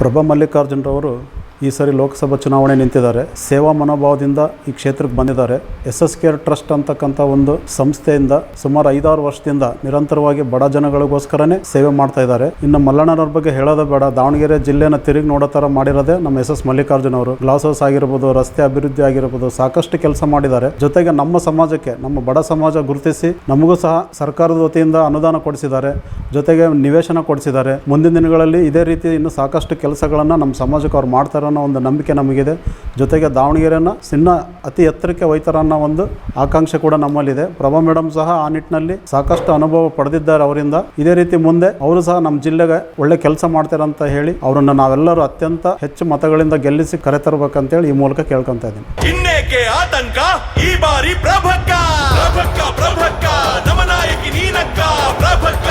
ಪ್ರಭಾ ಮಲ್ಲಿಕಾರ್ಜುನರವರು ಈ ಸರಿ ಲೋಕಸಭಾ ಚುನಾವಣೆ ನಿಂತಿದ್ದಾರೆ. ಸೇವಾ ಮನೋಭಾವದಿಂದ ಈ ಕ್ಷೇತ್ರಕ್ಕೆ ಬಂದಿದ್ದಾರೆ. SS ಕೇರ್ ಟ್ರಸ್ಟ್ ಅಂತಕ್ಕಂಥ ಒಂದು ಸಂಸ್ಥೆಯಿಂದ ಸುಮಾರು 5-6 ವರ್ಷದಿಂದ ನಿರಂತರವಾಗಿ ಬಡ ಜನಗಳಿಗೋಸ್ಕರನೇ ಸೇವೆ ಮಾಡ್ತಾ ಇದ್ದಾರೆ. ಇನ್ನು ಮಲ್ಲಣ್ಣನವ್ರ ಬಗ್ಗೆ ಹೇಳೋದೇ ಬೇಡ. ದಾವಣಗೆರೆ ಜಿಲ್ಲೆನ ತಿರುಗಿ ನೋಡೋ ಥರ ಮಾಡಿರೋದೇ ನಮ್ಮ SS ಮಲ್ಲಿಕಾರ್ಜುನ್ ಅವರು. ಗ್ಲಾಸ್ ಹೌಸ್ ಆಗಿರ್ಬೋದು, ರಸ್ತೆ ಅಭಿವೃದ್ಧಿ ಆಗಿರ್ಬೋದು, ಸಾಕಷ್ಟು ಕೆಲಸ ಮಾಡಿದ್ದಾರೆ. ಜೊತೆಗೆ ನಮ್ಮ ಸಮಾಜಕ್ಕೆ, ನಮ್ಮ ಬಡ ಸಮಾಜ ಗುರುತಿಸಿ ನಮಗೂ ಸಹ ಸರ್ಕಾರದ ವತಿಯಿಂದ ಅನುದಾನ ಕೊಡಿಸಿದ್ದಾರೆ. ಜೊತೆಗೆ ನಿವೇಶನ ಕೊಡಿಸಿದ್ದಾರೆ. ಮುಂದಿನ ದಿನಗಳಲ್ಲಿ ಇದೇ ರೀತಿ ಇನ್ನು ಸಾಕಷ್ಟು ಕೆಲಸಗಳನ್ನು ನಮ್ಮ ಸಮಾಜಕ್ಕೆ ಅವ್ರು ಮಾಡ್ತಾರೆ ಅನ್ನೋ ಒಂದು ನಂಬಿಕೆ ನಮಗಿದೆ. ಜೊತೆಗೆ ದಾವಣಗೆರೆಯನ್ನು ಇನ್ನ ಅತಿ ಎತ್ತರಕ್ಕೆ ಒಯ್ತಾರೆ ಅನ್ನೋ ಒಂದು ಆಕಾಂಕ್ಷೆ ಕೂಡ ನಮ್ಮಲ್ಲಿದೆ. ಪ್ರಭಾ ಮೇಡಮ್ ಸಹ ಆ ನಿಟ್ಟಿನಲ್ಲಿ ಸಾಕಷ್ಟು ಅನುಭವ ಪಡೆದಿದ್ದಾರೆ ಅವರಿಂದ. ಇದೇ ರೀತಿ ಮುಂದೆ ಅವರು ಸಹ ನಮ್ಮ ಜಿಲ್ಲೆಗೆ ಒಳ್ಳೆ ಕೆಲಸ ಮಾಡ್ತಾರೆ ಅಂತ ಹೇಳಿ ಅವರನ್ನು ನಾವೆಲ್ಲರೂ ಅತ್ಯಂತ ಹೆಚ್ಚು ಮತಗಳಿಂದ ಗೆಲ್ಲಿಸಿ ಕರೆತರಬೇಕಂತೇಳಿ ಈ ಮೂಲಕ ಕೇಳ್ಕೊಂತ ಇದ್ದೀನಿ. ಇನ್ನೇಕೆ ಆತಂಕ ಈ ಬಾರಿ ಪ್ರಭಕ್ಕ ನಮನಾಯಕಿ ನೀನಕ್ಕ ಪ್ರಭಕ್ಕ